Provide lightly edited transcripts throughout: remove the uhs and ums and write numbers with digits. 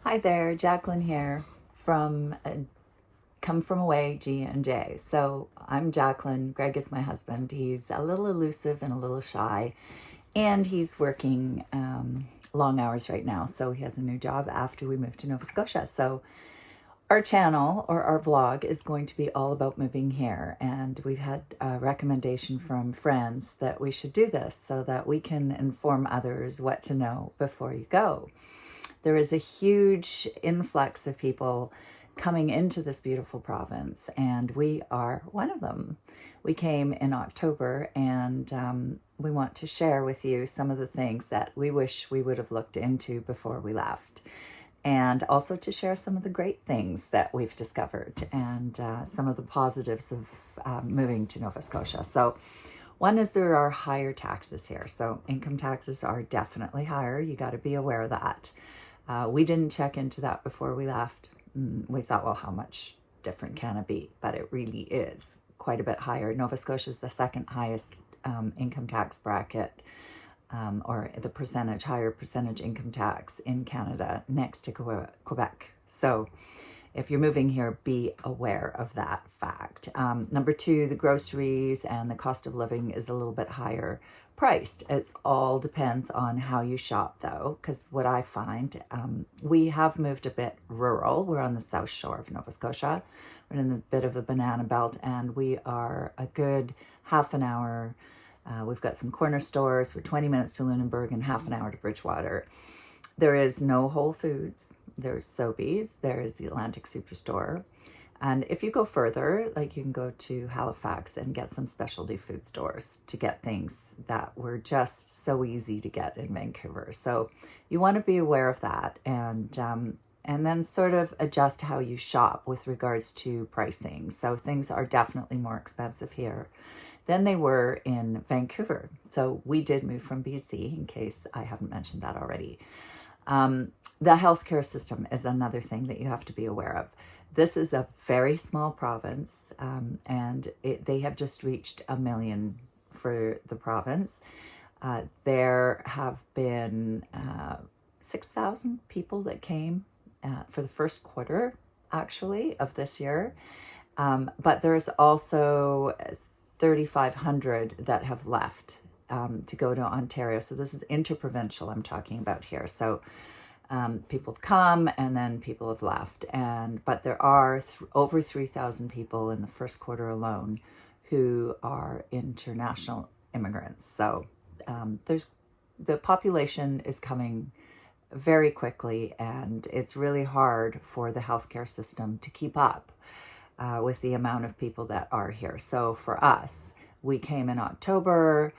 Hi there, Jacqueline here from Come From Away G&J. So I'm Jacqueline. Greg is my husband. He's a little elusive and a little shy, and he's working long hours right now. So he has a new job after we moved to Nova Scotia. So our channel or our vlog is going to be all about moving here, and we've had a recommendation from friends that we should do this so that we can inform others what to know before you go. There is a huge influx of people coming into this beautiful province, and we are one of them. We came in October, and we want to share with you some of the things that we wish we would have looked into before we left, and also to share some of the great things that we've discovered and some of the positives of moving to Nova Scotia. So one is there are higher taxes here. So income taxes are definitely higher. You got to be aware of that. We didn't check into that before we left. We thought, well, how much different can it be? But it really is quite a bit higher. Nova Scotia is the second highest income tax bracket, or the higher percentage income tax in Canada, next to Quebec. So if you're moving here, be aware of that fact. Number two, the groceries and the cost of living is a little bit higher priced. It all depends on how you shop, though, because what I find, we have moved a bit rural. We're on the south shore of Nova Scotia. We're in a bit of a banana belt, and we are a good half an hour. We've got some corner stores. We're 20 minutes to Lunenburg and half an hour to Bridgewater. There is no Whole Foods. There's Sobeys. There is the Atlantic Superstore. And if you go further, like you can go to Halifax and get some specialty food stores to get things that were just so easy to get in Vancouver. So you want to be aware of that, and then sort of adjust how you shop with regards to pricing. So things are definitely more expensive here than they were in Vancouver. So we did move from BC, in case I haven't mentioned that already. The healthcare system is another thing that you have to be aware of. This is a very small province, and they have just reached 1 million for the province. There have been 6,000 people that came for the first quarter, actually, of this year. But there's also 3,500 that have left to go to Ontario. So this is interprovincial I'm talking about here. So people have come and then people have left. But there are over 3,000 people in the first quarter alone who are international immigrants. So the population is coming very quickly, and it's really hard for the healthcare system to keep up with the amount of people that are here. So for us, we came in October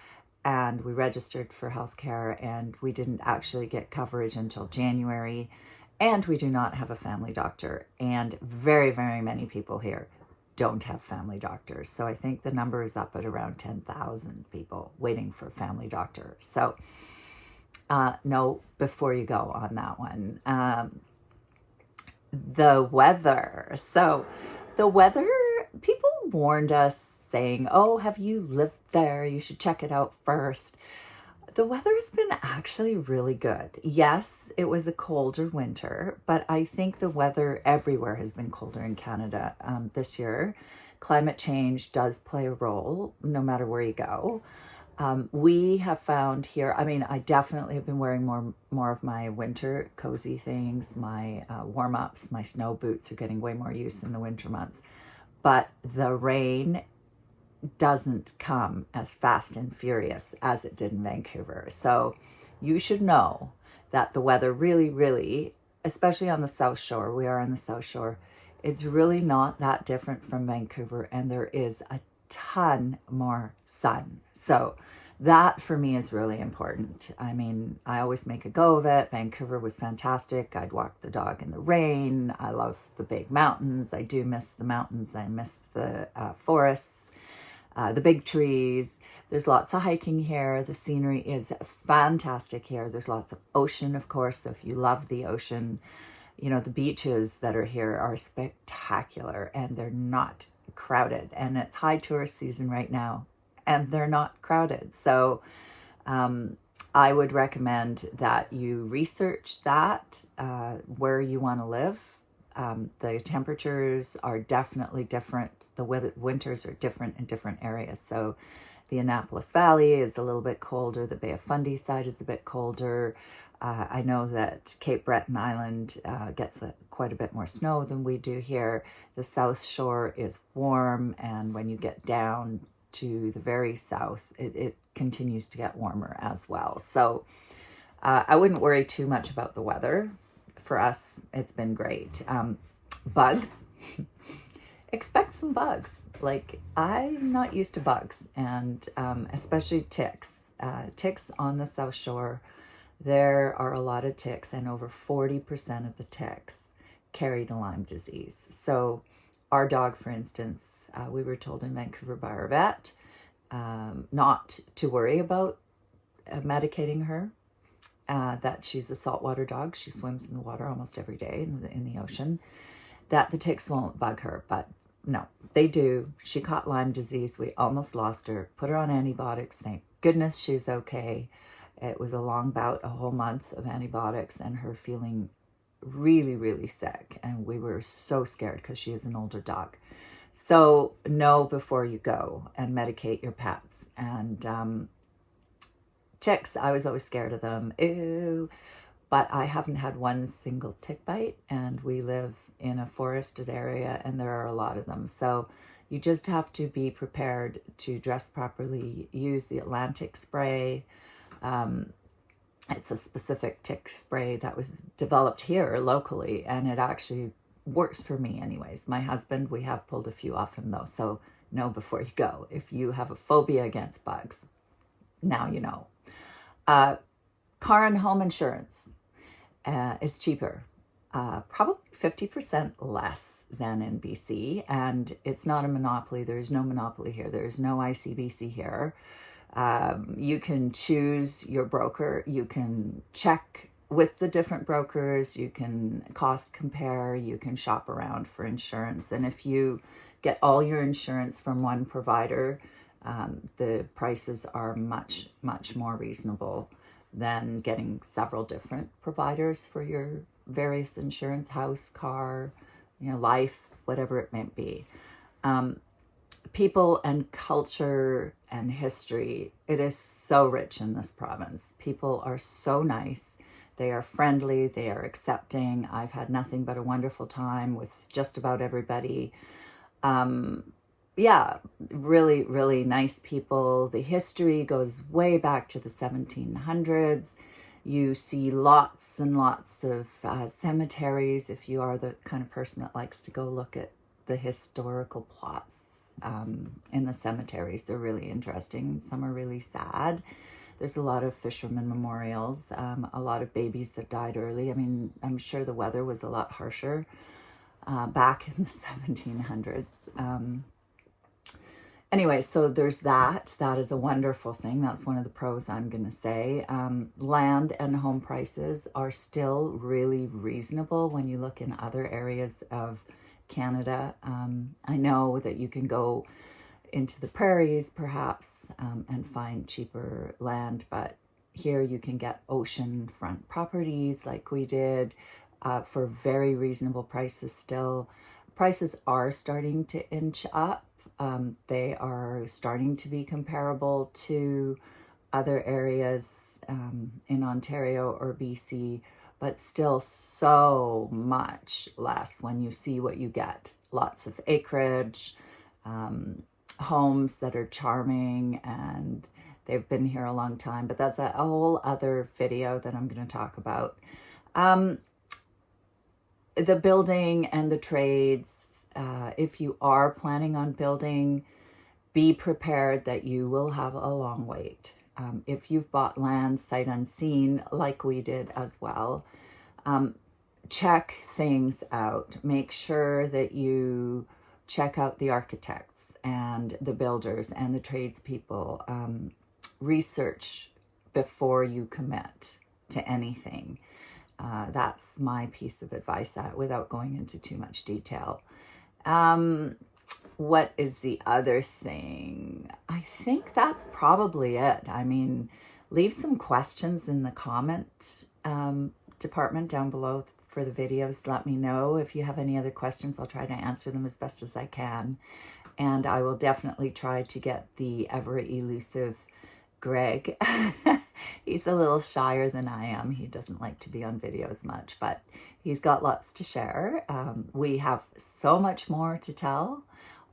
and we registered for healthcare, and we didn't actually get coverage until January. And we do not have a family doctor. And very, very many people here don't have family doctors. So I think the number is up at around 10,000 people waiting for a family doctor. So no, before you go on that one. The weather. So the weather, people warned us saying, oh, have you lived there? You should check it out first. The weather has been actually really good. Yes, it was a colder winter, but I think the weather everywhere has been colder in Canada this year. Climate change does play a role no matter where you go. We have found here, I mean, I definitely have been wearing more of my winter cozy things. My warm-ups, my snow boots are getting way more use in the winter months. But the rain doesn't come as fast and furious as it did in Vancouver. So you should know that the weather really, really, especially on the South Shore, we are on the South Shore, it's really not that different from Vancouver, and there is a ton more sun. So that for me is really important. I mean, I always make a go of it. Vancouver was fantastic. I'd walk the dog in the rain. I love the big mountains. I do miss the mountains. I miss the forests, the big trees. There's lots of hiking here. The scenery is fantastic here. There's lots of ocean, of course. So if you love the ocean, you know, the beaches that are here are spectacular, and they're not crowded. And it's high tourist season right now, and they're not crowded. So I would recommend that you research that where you want to live. The temperatures are definitely different. The winters are different in different areas. So the Annapolis Valley is a little bit colder. The Bay of Fundy side is a bit colder. I know that Cape Breton Island gets quite a bit more snow than we do here. The South Shore is warm, and when you get down to the very south, it continues to get warmer as well. So I wouldn't worry too much about the weather. For us, it's been great. Bugs. Expect some bugs. Like, I'm not used to bugs, and especially ticks. Ticks on the South Shore, there are a lot of ticks, and over 40% of the ticks carry the Lyme disease. So our dog, for instance, we were told in Vancouver by our vet not to worry about medicating her, that she's a saltwater dog. She swims in the water almost every day in the ocean, that the ticks won't bug her. But no, they do. She caught Lyme disease. We almost lost her, put her on antibiotics. Thank goodness she's okay. It was a long bout, a whole month of antibiotics, and her feeling really, really sick. And we were so scared because she is an older dog. So know before you go and medicate your pets. And ticks, I was always scared of them. Ew. But I haven't had one single tick bite, and we live in a forested area, and there are a lot of them. So you just have to be prepared to dress properly. Use the Atlantic spray. It's a specific tick spray that was developed here locally, and it actually works for me anyways. My husband, we have pulled a few off him though, so know before you go. If you have a phobia against bugs, now you know. Car and home insurance is cheaper, probably 50% less than in BC, and it's not a monopoly. There's no monopoly here. There's no ICBC here. You can choose your broker. You can check with the different brokers. You can cost compare. You can shop around for insurance. And if you get all your insurance from one provider, the prices are much, much more reasonable than getting several different providers for your various insurance, house, car, life, whatever it may be. People and culture and history, it is so rich in this province. People are so nice. They are friendly. They are accepting. I've had nothing but a wonderful time with just about everybody. Yeah, really, really nice people. The history goes way back to the 1700s. You see lots and lots of cemeteries if you are the kind of person that likes to go look at the historical plots in the cemeteries. They're really interesting. Some are really sad. There's a lot of fishermen memorials, a lot of babies that died early. I mean, I'm sure the weather was a lot harsher back in the 1700s. Anyway, so there's that. That is a wonderful thing. That's one of the pros, I'm going to say. Land and home prices are still really reasonable when you look in other areas of Canada. I know that you can go into the prairies perhaps and find cheaper land, but here you can get oceanfront properties like we did for very reasonable prices still. Prices are starting to inch up. They are starting to be comparable to other areas in Ontario or BC, but still so much less when you see what you get. Lots of acreage, homes that are charming, and they've been here a long time, but that's a whole other video that I'm going to talk about. The building and the trades, if you are planning on building, be prepared that you will have a long wait. If you've bought land sight unseen, like we did as well, check things out. Make sure that you check out the architects and the builders and the tradespeople. Research before you commit to anything. That's my piece of advice without going into too much detail. What is the other thing? I think that's probably it. I mean, Leave some questions in the comment department down below for the videos. Let me know if you have any other questions. I'll try to answer them as best as I can. And I will definitely try to get the ever elusive Greg. He's a little shyer than I am. He doesn't like to be on video as much, but he's got lots to share. We have so much more to tell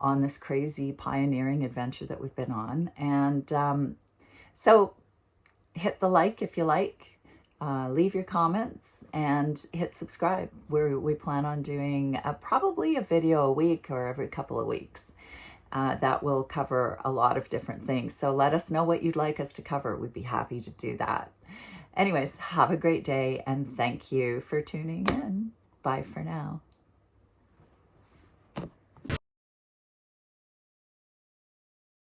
on this crazy pioneering adventure that we've been on. And so hit the like if you like. Leave your comments and hit subscribe. We plan on doing probably a video a week or every couple of weeks. That will cover a lot of different things. So let us know what you'd like us to cover. We'd be happy to do that. Anyways, have a great day and thank you for tuning in. Bye for now.